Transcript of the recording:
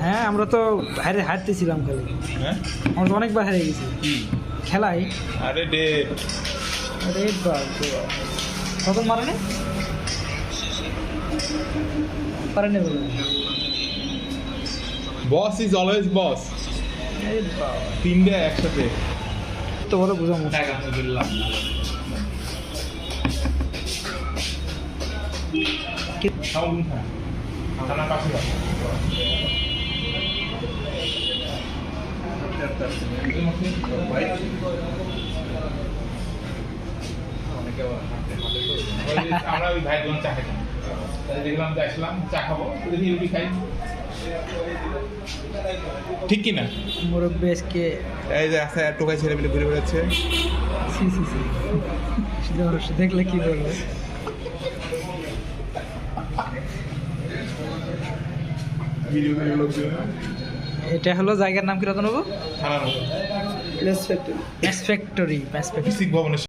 হ্যাঁ আমরা তো হারতেছিলাম খালি। হ্যাঁ আমরা তো অনেকবার হারিয়ে গেছি খেলায়। আরে ডেট আরে বাবা কত মারে না পারে না বলে। বস ইজ অলওয়েজ বস। আরে বাবা তিনটে একসাথে তো বড় বোঝা মুশকিল। আলহামদুলিল্লাহ। থানা পাশে আমরা ওই ভাই চা খেতাম, দেখলাম যে আসলাম চা খাবো, দেখি রুটি খাই। ঠিক কিনা? মুরব্বী আজকে এই যে রাস্তায় টোকাই ছেলে মিলে ঘুরে বেড়াচ্ছে। দেখলে কি বলবে। এটা হলো জায়গার নাম কি রতনবাবু? থানার ফ্যাক্টরি। ভবনের